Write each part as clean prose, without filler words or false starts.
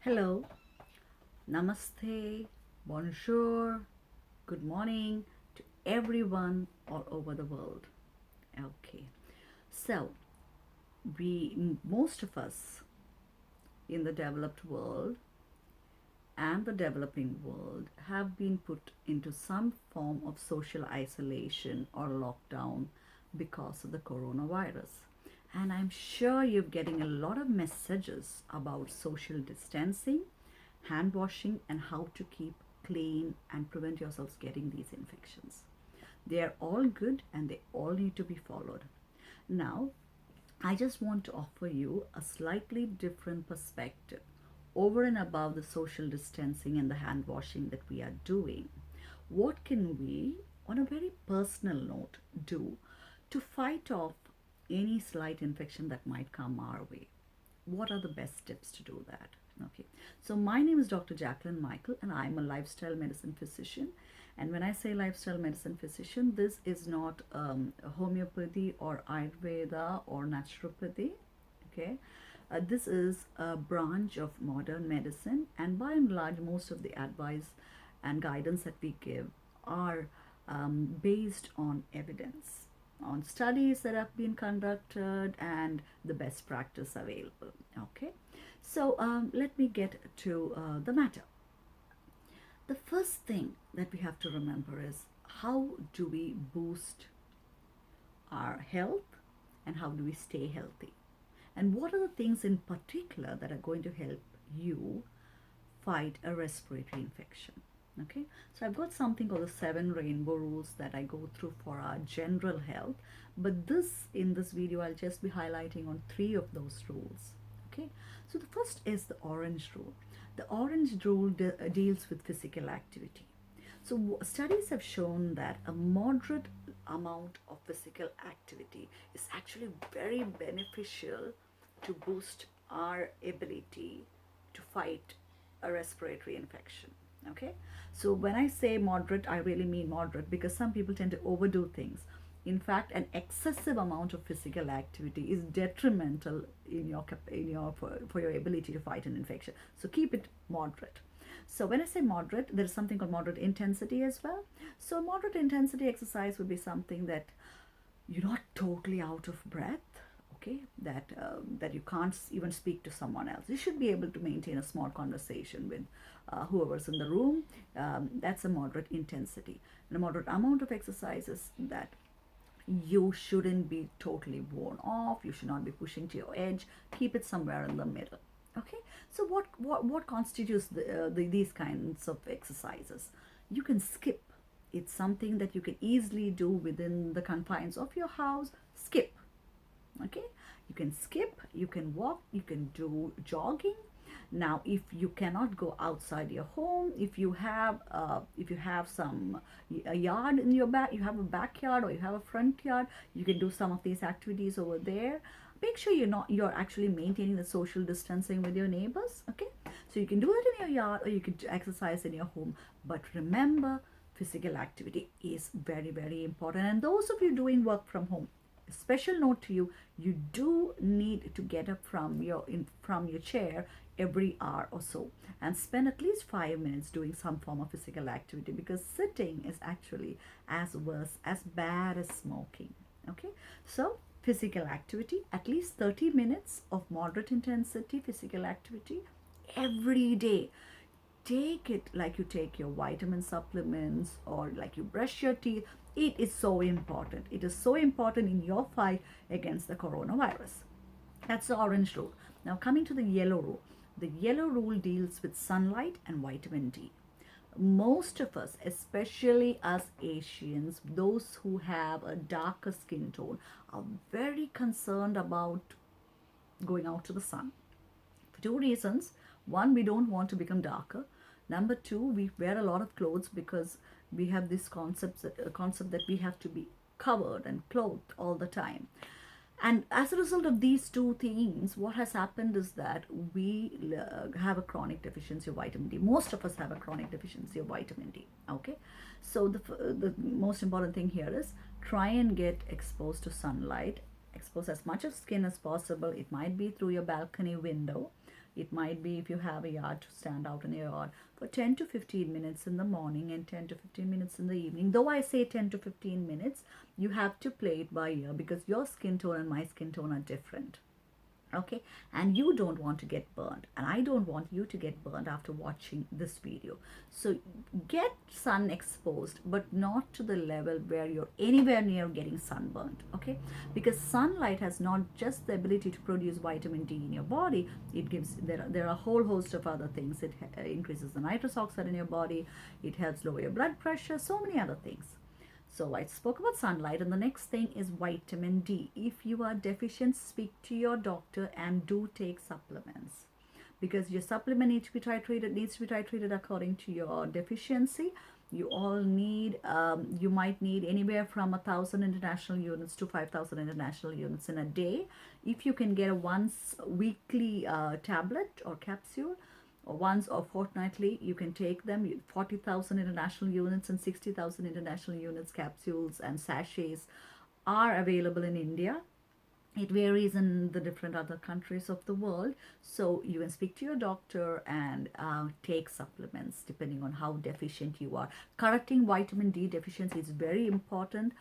Hello, namaste, bonjour, good morning to everyone all over the world. Okay, so most of us in the developed world and the developing world have been put into some form of social isolation or lockdown because of the coronavirus. And I'm sure you're getting a lot of messages about social distancing, hand washing, and how to keep clean and prevent yourselves getting these infections. They are all good and they all need to be followed. Now, I just want to offer you a slightly different perspective over and above the social distancing and the hand washing that we are doing. What can we, on a very personal note, do to fight off any slight infection that might come our way? What are the best tips to do that? Okay, so my name is Dr. Jacqueline Michael, and I'm a lifestyle medicine physician. And when I say lifestyle medicine physician, this is not homeopathy or Ayurveda or naturopathy. Okay, this is a branch of modern medicine, and by and large, most of the advice and guidance that we give are based on evidence, on studies that have been conducted, and the best practice available. Okay, so let me get to the matter. The first thing that we have to remember is, how do we boost our health and how do we stay healthy? And what are the things in particular that are going to help you fight a respiratory infection? Okay, so I've got something called the 7 rainbow rules that I go through for our general health, but in this video I'll just be highlighting on 3 of those rules. Okay, so the first is the orange rule. The orange rule deals with physical activity. So studies have shown that a moderate amount of physical activity is actually very beneficial to boost our ability to fight a respiratory infection. Okay, so when I say moderate, I really mean moderate, because some people tend to overdo things. In fact, an excessive amount of physical activity is detrimental for your ability to fight an infection. So keep it moderate. So when I say moderate, there is something called moderate intensity as well. So moderate intensity exercise would be something that you're not totally out of breath, okay, that you can't even speak to someone else. You should be able to maintain a small conversation with whoever's in the room. That's a moderate intensity. And a moderate amount of exercises that you shouldn't be totally worn off. You should not be pushing to your edge. Keep it somewhere in the middle. Okay, so what constitutes these kinds of exercises? You can skip. It's something that you can easily do within the confines of your house. Skip. Okay, you can skip, you can walk, you can do jogging. Now, if you cannot go outside your home, if you have a yard in your back, you have a backyard or you have a front yard, you can do some of these activities over there. Make sure you're actually maintaining the social distancing with your neighbors. Okay, so you can do it in your yard or you can exercise in your home. But remember, physical activity is very, very important. And those of you doing work from home, a special note to you: you do need to get up from your chair every hour or so and spend at least 5 minutes doing some form of physical activity, because sitting is actually as bad as smoking. Okay, so physical activity, at least 30 minutes of moderate intensity physical activity every day. Take it like you take your vitamin supplements or like you brush your teeth. It is so important. It is so important in your fight against the coronavirus. That's the orange rule. Now, coming to the yellow rule. The yellow rule deals with sunlight and vitamin D. Most of us, especially us Asians, those who have a darker skin tone, are very concerned about going out to the sun for 2 reasons. One, we don't want to become darker. Number two, we wear a lot of clothes because we have this concept that we have to be covered and clothed all the time. And as a result of these 2 things, what has happened is that we have a chronic deficiency of vitamin D. Most of us have a chronic deficiency of vitamin D. Okay, so the most important thing here is, try and get exposed to sunlight. Expose as much of skin as possible. It might be through your balcony window. It might be if you have a yard to stand out in a yard for 10 to 15 minutes in the morning and 10 to 15 minutes in the evening. Though I say 10 to 15 minutes, you have to play it by ear because your skin tone and my skin tone are different. Okay, and you don't want to get burned, and I don't want you to get burned after watching this video. So get sun exposed, but not to the level where you're anywhere near getting sunburned. Okay, because sunlight has not just the ability to produce vitamin D in your body. It gives, there are a whole host of other things. It increases the nitrous oxide in your body, it helps lower your blood pressure, so many other things. So I spoke about sunlight, and the next thing is vitamin D. If you are deficient, speak to your doctor and do take supplements, because your supplement needs to be titrated according to your deficiency. You all need, you might need anywhere from 1,000 international units to 5,000 international units in a day. If you can get a once weekly tablet or capsule, or once or fortnightly, you can take them. 40,000 international units and 60,000 international units capsules and sachets are available in India. It varies in the different other countries of the world. So you can speak to your doctor and take supplements depending on how deficient you are. Correcting vitamin D deficiency is very important.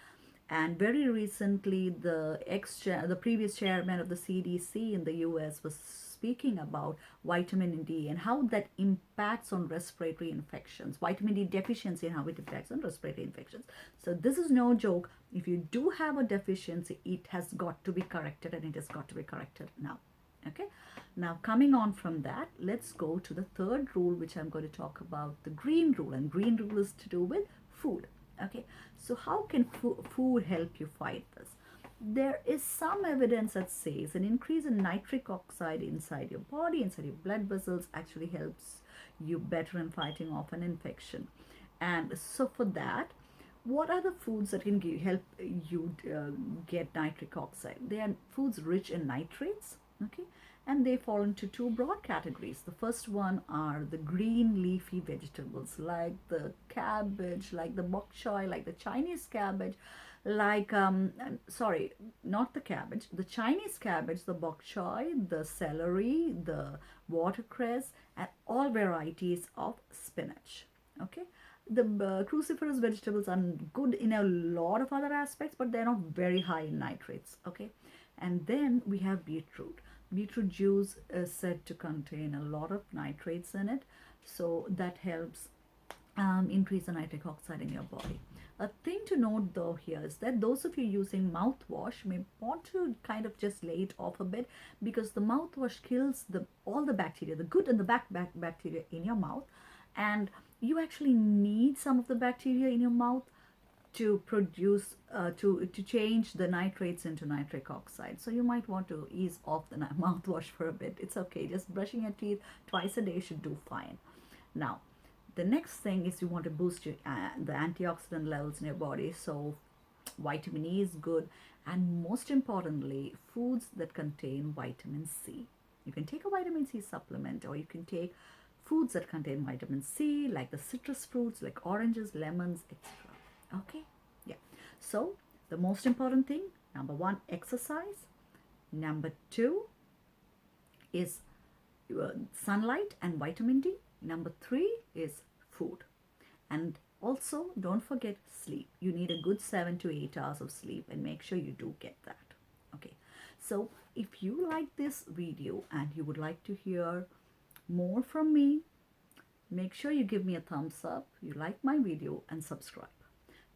And very recently, the previous chairman of the CDC in the US was speaking about vitamin D and how that impacts on respiratory infections, vitamin D deficiency and how it impacts on respiratory infections. So this is no joke. If you do have a deficiency, it has got to be corrected, and it has got to be corrected now. Okay, now coming on from that, let's go to the third rule, which I'm going to talk about, the green rule. And green rule is to do with food. Okay, so how can food help you fight this? There is some evidence that says an increase in nitric oxide inside your body, inside your blood vessels, actually helps you better in fighting off an infection. And so for that, what are the foods that can help you get nitric oxide? They are foods rich in nitrates, okay, and they fall into two broad categories. The first one are the green leafy vegetables, like the cabbage, like the bok choy, like the Chinese cabbage, like sorry, not the cabbage, the Chinese cabbage, the bok choy, the celery, the watercress, and all varieties of spinach. Okay, the cruciferous vegetables are good in a lot of other aspects, but they're not very high in nitrates. Okay, and then we have beetroot. Beetroot juice is said to contain a lot of nitrates in it, so that helps increase the nitric oxide in your body. A thing to note though here is that those of you using mouthwash may want to kind of just lay it off a bit, because the mouthwash kills all the bacteria, the good and the bad bacteria in your mouth, and you actually need some of the bacteria in your mouth to produce, to change the nitrates into nitric oxide. So you might want to ease off the mouthwash for a bit. It's okay. Just brushing your teeth twice a day should do fine. Now, the next thing is you want to boost your, the antioxidant levels in your body. So vitamin E is good. And most importantly, foods that contain vitamin C. You can take a vitamin C supplement, or you can take foods that contain vitamin C, like the citrus fruits, like oranges, lemons, etc. Okay, yeah. So the most important thing, number one, exercise. Number two is sunlight and vitamin D. Number three is food. And also, don't forget sleep. You need a good 7 to 8 hours of sleep, and make sure you do get that. Okay, so if you like this video and you would like to hear more from me, make sure you give me a thumbs up, you like my video, and subscribe.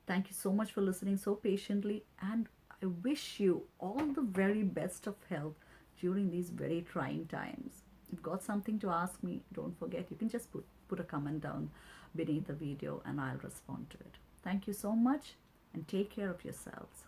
Thank you so much for listening so patiently, and I wish you all the very best of health during these very trying times. If you've got something to ask me, don't forget, you can just put a comment down beneath the video and I'll respond to it. Thank you so much, and take care of yourselves.